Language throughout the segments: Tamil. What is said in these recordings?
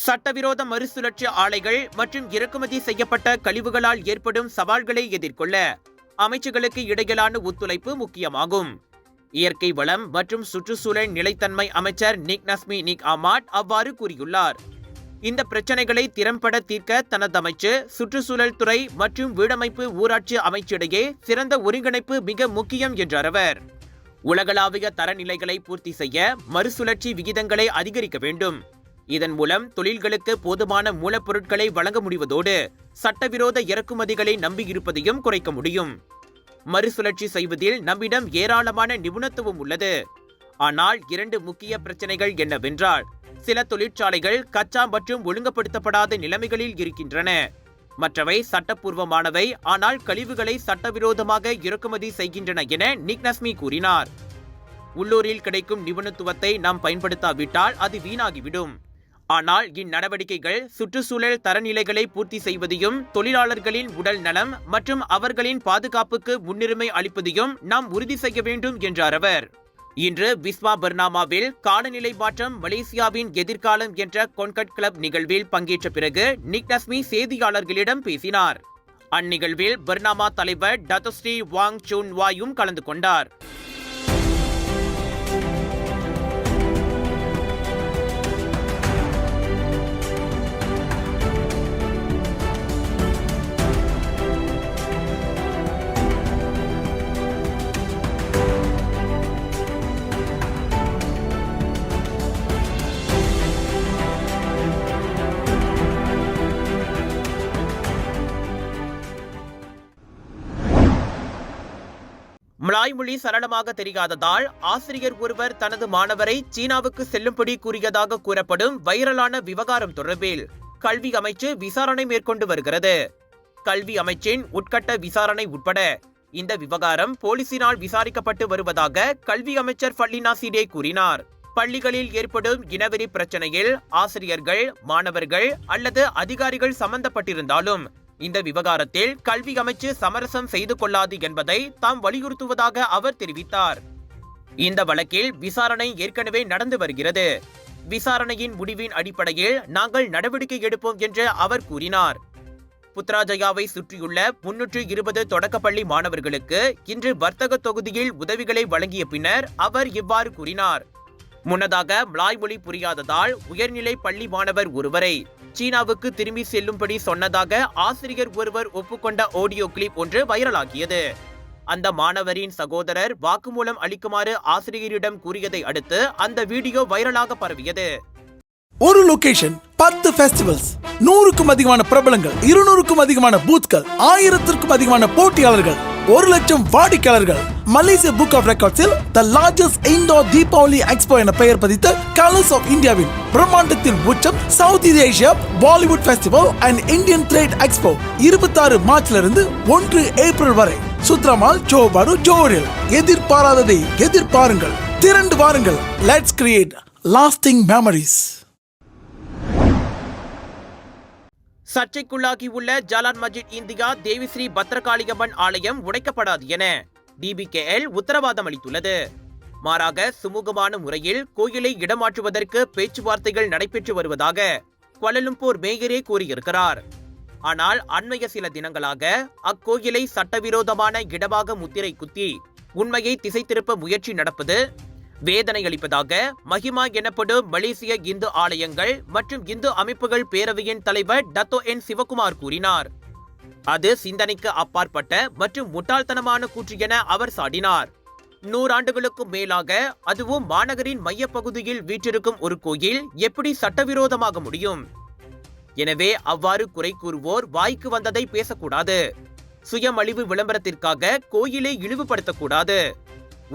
சட்டவிரோத மறுசுழற்சி ஆலைகள் மற்றும் இறக்குமதி செய்யப்பட்ட கழிவுகளால் ஏற்படும் சவால்களை எதிர்கொள்ள அமைச்சுகளுக்கு இடையிலான ஒத்துழைப்பு முக்கியமாகும். இயற்கை வளம் மற்றும் சுற்றுச்சூழல் நிலைத்தன்மை அமைச்சர் நிக் நஸ்மி நிக் அமாட் அவ்வாறு கூறியுள்ளார். இந்த பிரச்சனைகளை திறம்பட தீர்க்க தனது அமைச்சு, சுற்றுச்சூழல் துறை மற்றும் வீடமைப்பு ஊராட்சி அமைச்சிடையே சிறந்த ஒருங்கிணைப்பு மிக முக்கியம் என்றார் அவர். உலகளாவிய தரநிலைகளை பூர்த்தி செய்ய மறுசுழற்சி விகிதங்களை அதிகரிக்க வேண்டும். இதன் மூலம் தொழில்களுக்கு போதுமான மூலப்பொருட்களை வழங்க முடிவதோடு சட்டவிரோத இறக்குமதிகளை நம்பியிருப்பதையும் குறைக்க முடியும். மறுசுழற்சி செய்வதில் நம்மிடம் ஏராளமான நிபுணத்துவம் உள்ளது. ஆனால் 2 முக்கிய பிரச்சனைகள் என்னவென்றால், சில தொழிற்சாலைகள் கச்சா மற்றும் ஒழுங்குபடுத்தப்படாத நிலைமைகளில் இருக்கின்றன. மற்றவை சட்டப்பூர்வமானவை, ஆனால் கழிவுகளை சட்டவிரோதமாக இறக்குமதி செய்கின்றன என நிக் நஸ்மி கூறினார். உள்ளூரில் கிடைக்கும் நிபுணத்துவத்தை நாம் பயன்படுத்தாவிட்டால் அது வீணாகிவிடும். ஆனால் இந்நடவடிக்கைகள் சுற்றுச்சூழல் தரநிலைகளை பூர்த்தி செய்வதையும் தொழிலாளர்களின் உடல் நலம் மற்றும் அவர்களின் பாதுகாப்புக்கு முன்னுரிமை அளிப்பதையும் நாம் உறுதி செய்ய வேண்டும் என்றார் அவர். இன்று பிஸ்மா பர்னாமாவில் காலநிலை மாற்றம் மலேசியாவின் எதிர்காலம் என்ற கொன்கட் கிளப் நிகழ்வில் பங்கேற்ற பிறகு நிக் நஸ்மி செய்தியாளர்களிடம் பேசினார். அந்நிகழ்வில் பர்னாமா தலைவர் டத்தோஸ்ரீ வாங் சூன் வாயும் கலந்து கொண்டார். மலாய் மொழி சரளமாக தெரியாததால் ஆசிரியர் ஒருவர் தனது மாணவரை சீனாவுக்கு செல்லும்படி கூறியதாக கூறப்படும் வைரலான விவகாரம் தொடர்பில் கல்வி அமைச்சு விசாரணை மேற்கொண்டு வருகிறது. கல்வி அமைச்சின் உட்கட்ட விசாரணை உட்பட இந்த விவகாரம் போலீசினால் விசாரிக்கப்பட்டு வருவதாக கல்வி அமைச்சர் ஃபல்லினா சீடே கூறினார். பள்ளிகளில் ஏற்படும் இனவெறி பிரச்சனையில் ஆசிரியர்கள், மாணவர்கள் அல்லது அதிகாரிகள் சம்பந்தப்பட்டிருந்தாலும் இந்த விவகாரத்தில் கல்வி அமைச்சு சமரசம் செய்து கொள்ளாது என்பதை தாம் வலியுறுத்துவதாக அவர் தெரிவித்தார். இந்த வழக்கில் விசாரணை ஏற்கனவே நடந்து வருகிறது. விசாரணையின் முடிவின் அடிப்படையில் நாங்கள் நடவடிக்கை எடுப்போம் என்று அவர் கூறினார். புத்ராஜயாவை சுற்றியுள்ள 320 தொடக்கப்பள்ளி மாணவர்களுக்கு இன்று வர்த்தக தொகுதியில் உதவிகளை வழங்கிய பின்னர் அவர் இவ்வாறு கூறினார். முன்னதாக மலாய் மொழி புரியாததால் உயர்நிலை பள்ளி மாணவர் ஒருவரை சீனாவுக்கு திரும்பி செல்லும்படி சொன்னதாக ஆசிரியர் ஒருவர் ஒப்புக்கொண்ட ஆடியோ கிளிப் ஒன்று வைரலாகியது. அந்த மாணவரின் சகோதரர் வாக்குமூலம் அளிக்குமாறு ஆசிரியரிடம் கூறியதை அடுத்து அந்த வீடியோ வைரலாக பரவியது. ஒரு லொகேஷன், 10 ஃபெஸ்டிவல்ஸ், 100க்கும் அதிகமான பிரபலங்கள், 200க்கும் அதிகமான பூத்கள், 1000க்கும் அதிகமான போட்டியாளர்கள், 1 லட்சம் வாடிக்கையாளர்கள். மலேசியா புக் ஆஃப் ரெக்கார்ட்ஸில் the largest indoor Deepavali expo என பெயர் பதித்த கலர்ஸ் ஆஃப் இந்தியாவின் பிரம்மாண்டத்தின் உச்சம் South Asia Bollywood festival and Indian trade expo 26 மார்ச்ல இருந்து 1 ஏப்ரல் வரை சுத்ரமால் ஜோபாடு ஜோரில். எதிர்பாராததை எதிர்பாருங்கள், திரண்டு வாருங்கள். Let's create lasting memories. சர்ச்சைக்குள்ளாகியுள்ள Jalan Masjid India Devisri Bhadrakaliamman ஆலயம் உடைக்கப்படாது என DBKL உத்தரவாதம் அளித்துள்ளது. மாறாக சுமூகமான முறையில் கோயிலை இடமாற்றுவதற்கு பேச்சுவார்த்தைகள் நடைபெற்று வருவதாக குவாலலும்பூர் மேயரே கூறியிருக்கிறார். ஆனால் அண்மைய சில தினங்களாக அக்கோயிலை சட்டவிரோதமான இடமாக முத்திரை குத்தி உண்மையை திசை திருப்ப முயற்சி நடப்பது வேதனை அளிப்பதாக மஹிமா எனப்படும் மலேசிய இந்து ஆலயங்கள் மற்றும் இந்து அமைப்புகள் பேரவையின் தலைவர் டத்தோ என் சிவகுமார் கூறினார். அது சிந்தனைக்கு அப்பாற்பட்ட மற்றும் முட்டாள்தனமான கூற்று என அவர் சாடினார். 100 ஆண்டுகளுக்கும் மேலாக, அதுவும் மாநகரின் மையப்பகுதியில் வீற்றிருக்கும் ஒரு கோயில் எப்படி சட்டவிரோதமாக முடியும்? எனவே அவ்வாறு குறை கூறுவோர் வாய்க்கு வந்ததை பேசக்கூடாது. சுயமழிவு விளம்பரத்திற்காக கோயிலை இழிவுபடுத்தக்கூடாது.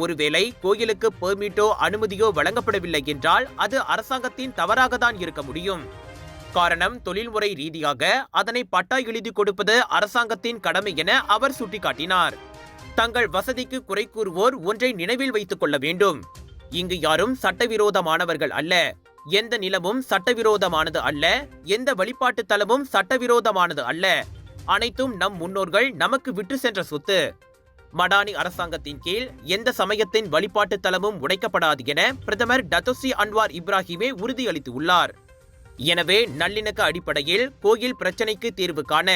ஒருவேளை கோயிலுக்கு பெர்மிட்டோ அனுமதியோ வழங்கப்படவில்லை என்றால் அது அரசாங்கத்தின் தவறாகத்தான் இருக்க முடியும். காரணம், தொழில்முறை ரீதியாக அதனை பட்டா எழுதி கொடுப்பது அரசாங்கத்தின் கடமை என அவர் சுட்டிக்காட்டினார். தங்கள் வசதிக்கு குறை கூறுவோர் ஒன்றை நினைவில் வைத்துக் கொள்ள வேண்டும். இங்கு யாரும் சட்டவிரோதமானவர்கள் அல்ல. எந்த நிலமும் சட்டவிரோதமானது அல்ல. எந்த வழிபாட்டு தலமும் சட்டவிரோதமானது அல்ல. அனைத்தும் நம் முன்னோர்கள் நமக்கு விட்டு சென்ற சொத்து. மடானி அரசாங்கத்தின் கீழ் எந்த சமயத்தின் வழிபாட்டு தலமும் உடைக்கப்படாது என பிரதமர் டத்தோஸ்ரீ அன்வார் இப்ராஹிமே உறுதியளித்துள்ளார். எனவே நல்லிணக்க அடிப்படையில் கோயில் பிரச்சினைக்கு தீர்வு காண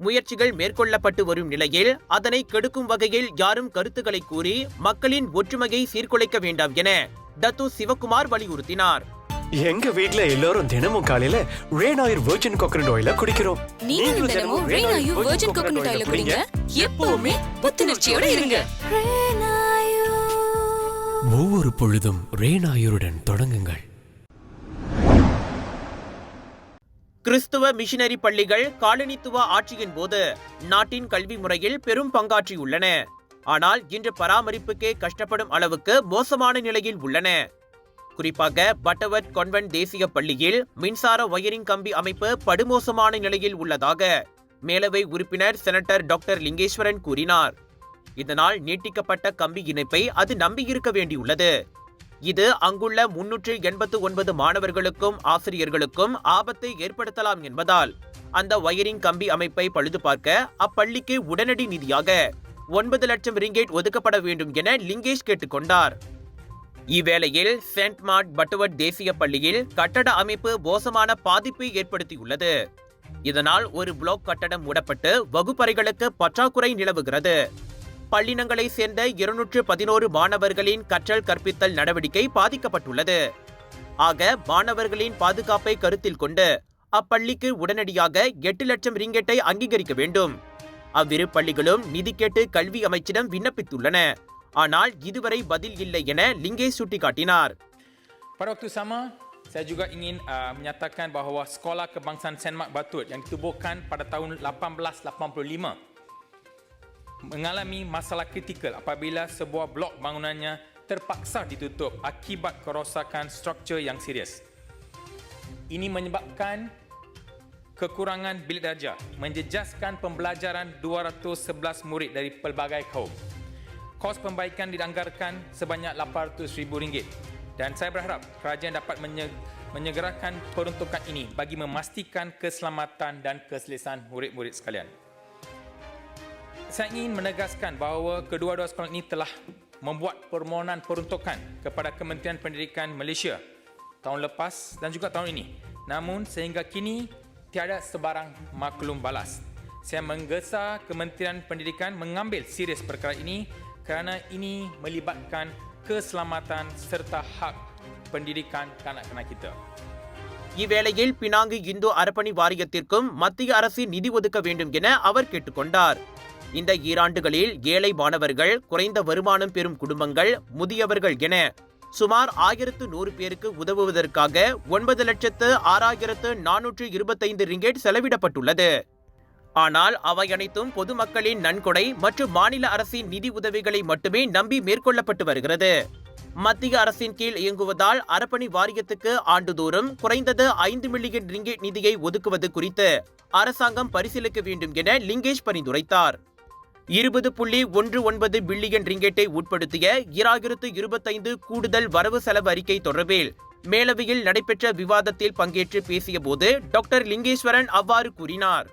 முயற்சிகள் மேற்கொள்ளப்பட்டு வரும் நிலையில் அதனை கெடுக்கும் வகையில் யாரும் கருத்துக்களை கூறி மக்களின் ஒற்றுமையை சீர்குலைக்க வேண்டாம் என டத்து சிவகுமார் வலியுறுத்தினார். எங்க வீட்ல எல்லாரும் தினமும் காலையில ரேனாயூர் வெர்ஜின் கோகனட் ஆயில குடிக்கிறோம். நீங்களும் தினமும் ரேனாயூர் வெர்ஜின் கோகனட் ஆயில குடிங்க. எப்பவுமே புத்துணர்ச்சியோட இருங்க. ஒவ்வொரு பொழுதும் ரேனாயூருடன் தொடங்குங்கள். கிறிஸ்துவ மிஷனரி பள்ளிகள் காலனித்துவ ஆட்சியின் போது நாட்டின் கல்வி முறையில் பெரும் பங்காற்றியுள்ளன. ஆனால் இன்று பராமரிப்புக்கே கஷ்டப்படும் அளவுக்கு மோசமான நிலையில் உள்ளன. குறிப்பாக பட்டவர்த் கான்வென்ட் தேசிய பள்ளியில் மின்சார வயரிங் கம்பி அமைப்பு படுமோசமான நிலையில் உள்ளதாக மேலவை உறுப்பினர் செனட்டர் டாக்டர் லிங்கேஸ்வரன் கூறினார். இதனால் நீட்டிக்கப்பட்ட கம்பி இணைப்பை அது நம்பியிருக்க வேண்டியுள்ளது. இது அங்குள்ள 389 மாணவர்களுக்கும் ஆசிரியர்களுக்கும் ஆபத்தை ஏற்படுத்தலாம் என்பதால் அந்த வயரிங் கம்பி அமைப்பை பழுது பார்க்க அப்பள்ளிக்கு உடனடி நிதியாக 9 லட்சம் ரிங்கேட் ஒதுக்கப்பட வேண்டும் என லிங்கேஷ் கேட்டுக்கொண்டார். இவ்வேளையில் சென்ட் மார்ட் பட்டவர்த் தேசிய பள்ளியில் கட்டட அமைப்பு மோசமான பாதிப்பை ஏற்படுத்தியுள்ளது. இதனால் ஒரு பிளாக் கட்டடம் மூடப்பட்டு வகுப்பறைகளுக்கு பற்றாக்குறை நிலவுகிறது. பள்ளினங்களை சேர்ந்த 211 மாணவர்களின் கற்றல் கற்பித்தல் நடவடிக்கை பாதிக்கப்பட்டுள்ளது. ஆக மாணவர்களின் பாதுகாப்பை கருத்தில் கொண்டு அப்பள்ளிக்கு உடனடியாக 8 லட்சம் ரிங்கெட்டை அங்கீகரிக்க வேண்டும். அவ்விரு பள்ளிகளும் நிதி கேட்டு கல்வி அமைச்சிடம் விண்ணப்பித்துள்ளன. ஆனால் இதுவரை பதில் இல்லை என லிங்கேஷ் சுட்டிக்காட்டினார். Pada waktu sama, saya juga ingin menyatakan bahawa Sekolah Kebangsaan Saint Mark Batut yang ditubuhkan pada tahun 1885 mengalami masalah kritikal apabila sebuah blok bangunannya terpaksa ditutup akibat kerosakan struktur yang serius. Ini menyebabkan kekurangan bilik darjah, menjejaskan pembelajaran 211 murid dari pelbagai kaum. Kos pembaikan dianggarkan sebanyak RM800,000 dan saya berharap kerajaan dapat menyegerakan peruntukan ini bagi memastikan keselamatan dan keselesaan murid-murid sekalian. Saya ingin menegaskan bahawa kedua-dua sekolah ini telah membuat permohonan peruntukan kepada Kementerian Pendidikan Malaysia tahun lepas dan juga tahun ini. Namun sehingga kini tiada sebarang maklum balas. Saya menggesa Kementerian Pendidikan mengambil serius perkara ini kerana ini melibatkan keselamatan serta hak pendidikan kanak-kanak kita. இவ்வேளையில் பினாங்கு இந்து அறப்பணி வாரியத்திற்கும் மத்திய அரசு நிதி ஒதுக்க வேண்டும் என அவர் கேட்டுக்கொண்டார். இந்த ஈராண்டுகளில் ஏழை மாணவர்கள், குறைந்த வருமானம் பெறும் குடும்பங்கள், முதியவர்கள் என சுமார் 1100 பேருக்கு உதவுவதற்காக 9,06,425 ரிங்கெட் செலவிடப்பட்டுள்ளது. ஆனால் அவை அனைத்தும் பொதுமக்களின் நன்கொடை மற்றும் மாநில அரசின் நிதி உதவிகளை மட்டுமே நம்பி மேற்கொள்ளப்பட்டு வருகிறது. மத்திய அரசின் கீழ் இயங்குவதால் அறப்பணி வாரியத்துக்கு ஆண்டுதோறும் குறைந்தது 5 மில்லியன் ரிங்கெட் நிதியை ஒதுக்குவது குறித்து அரசாங்கம் பரிசீலிக்க வேண்டும் என லிங்கேஷ் பரிந்துரைத்தார். 20.19 பில்லியன் ரிங்கெட்டை உட்படுத்திய 2025 கூடுதல் வரவு செலவு அறிக்கை தொடர்பில் மேலவையில் நடைபெற்ற விவாதத்தில் பங்கேற்று பேசிய போது டாக்டர் லிங்கேஸ்வரன் அவ்வாறு கூறினார்.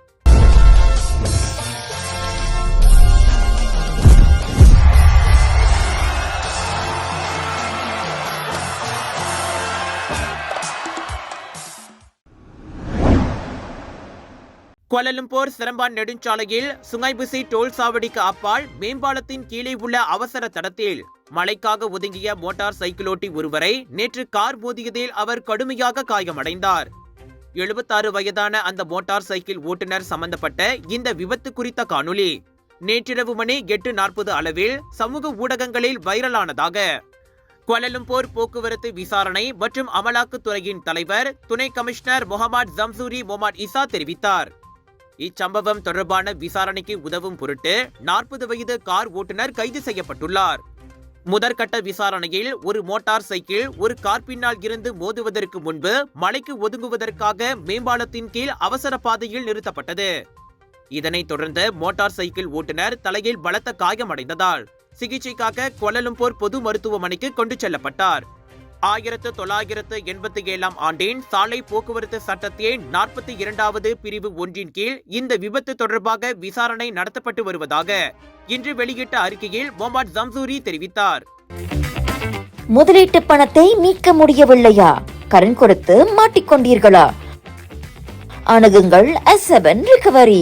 கோலாலம்பூர் சிரம்பான் நெடுஞ்சாலையில் சுங்கைபுசி டோல் சாவடிக்கு அப்பால் மேம்பாலத்தின் கீழே உள்ள அவசர தடத்தில் மழைக்காக ஒதுங்கிய மோட்டார் சைக்கிளோட்டி ஒருவரை நேற்று கார் மோதியதில் அவர் கடுமையாக காயமடைந்தார். 76 வயதான அந்த மோட்டார் சைக்கிள் ஓட்டுநர் சம்பந்தப்பட்ட இந்த விபத்து குறித்த காணொலி நேற்றிரவு மணி 8:40 அளவில் சமூக ஊடகங்களில் வைரலானதாக கோலாலம்பூர் போக்குவரத்து விசாரணை மற்றும் அமலாக்கத்துறையின் தலைவர் துணை கமிஷனர் முகமது ஜம்சூரி முகமது இசா தெரிவித்தார். இச்சம்பவம் தொடர்பான விசாரணைக்கு உதவும் பொருட்டு 40 வயது கார் ஓட்டுநர் கைது செய்யப்பட்டுள்ளார். முதற்கட்ட விசாரணையில் ஒரு மோட்டார் சைக்கிள் ஒரு கார் பின்னால் இருந்து மோதுவதற்கு முன்பு மலைக்கு ஒதுங்குவதற்காக மேம்பாலத்தின் கீழ் அவசர பாதையில் நிறுத்தப்பட்டது. இதனைத் தொடர்ந்து மோட்டார் சைக்கிள் ஓட்டுநர் தலையில் பலத்த காயமடைந்ததால் சிகிச்சைக்காக கோலாலம்பூர் பொது மருத்துவமனைக்கு கொண்டு செல்லப்பட்டார். 1987 ஆண்டின் சாலை போக்குவரத்து சட்டத்தின் 42வது பிரிவு 1 கீழ் இந்த விபத்து தொடர்பாக விசாரணை நடத்தப்பட்டு வருவதாக இன்று வெளியிட்ட அறிக்கையில் முகமது ஜம்சூரி தெரிவித்தார். முதலீட்டு பணத்தை மீட்க முடியவில்லையா? கடன் கொடுத்து மாட்டிக்கொண்டீர்களா? அணுகுங்கள் S7 Recovery.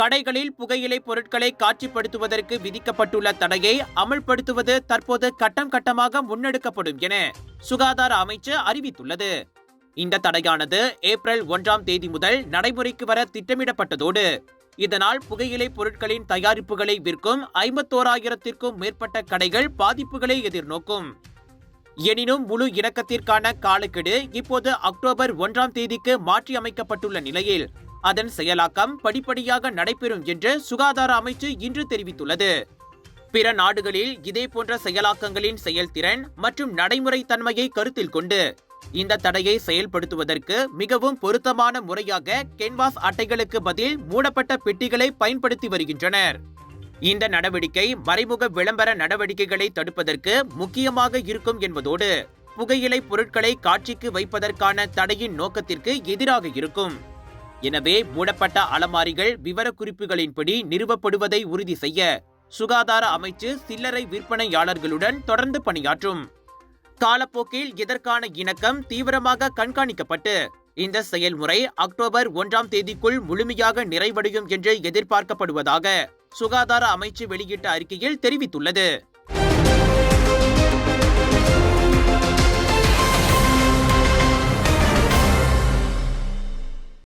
கடைகளில் புகையிலை பொருட்களை காட்சிப்படுத்துவதற்கு விதிக்கப்பட்டுள்ள தடையை அமல்படுத்துவது தற்போது கட்டம் கட்டமாக முன்னெடுக்கப்படும் என சுகாதார அமைச்சு அறிவித்துள்ளது. இந்த தடையானது ஏப்ரல் 1ஆம் தேதி முதல் நடைமுறைக்கு வர திட்டமிடப்பட்டதோடு இதனால் புகையிலை பொருட்களின் தயாரிப்புகளை விற்கும் 51,000த்திற்கும் மேற்பட்ட கடைகள் பாதிப்புகளை எதிர்நோக்கும். எனினும் முழு இணக்கத்திற்கான காலக்கெடு இப்போது அக்டோபர் 1ஆம் தேதிக்கு மாற்றி அமைக்கப்பட்டுள்ள நிலையில் அதன் செயலாக்கம் படிப்படியாக நடைபெறும் என்று சுகாதார அமைச்சு இன்று தெரிவித்துள்ளது. பிற நாடுகளில் இதேபோன்ற செயலாக்கங்களின் செயல்திறன் மற்றும் நடைமுறை தன்மையை கருத்தில் கொண்டு இந்த தடையை செயல்படுத்துவதற்கு மிகவும் பொருத்தமான முறையாக கேன்வாஸ் அட்டைகளுக்கு பதில் மூடப்பட்ட பெட்டிகளை பயன்படுத்தி வருகின்றனர். இந்த நடவடிக்கை மறைமுக விளம்பர நடவடிக்கைகளை தடுப்பதற்கு முக்கியமாக இருக்கும் என்பதோடு புகையிலை பொருட்களை காட்சிக்கு வைப்பதற்கான தடையின் நோக்கத்திற்கு எதிராக இருக்கும். எனவே மூடப்பட்ட அலமாரிகள் விவரக்குறிப்புகளின்படி நிறுவப்படுவதை உறுதி செய்ய சுகாதார அமைச்சு சில்லறை விற்பனையாளர்களுடன் தொடர்ந்து பணியாற்றும். காலப்போக்கில் இதற்கான இணக்கம் தீவிரமாக கண்காணிக்கப்பட்டு இந்த செயல்முறை அக்டோபர் 1ஆம் தேதிக்குள் முழுமையாக நிறைவடையும் என்று எதிர்பார்க்கப்படுவதாக சுகாதார அமைச்சு வெளியிட்ட அறிக்கையில் தெரிவித்துள்ளது.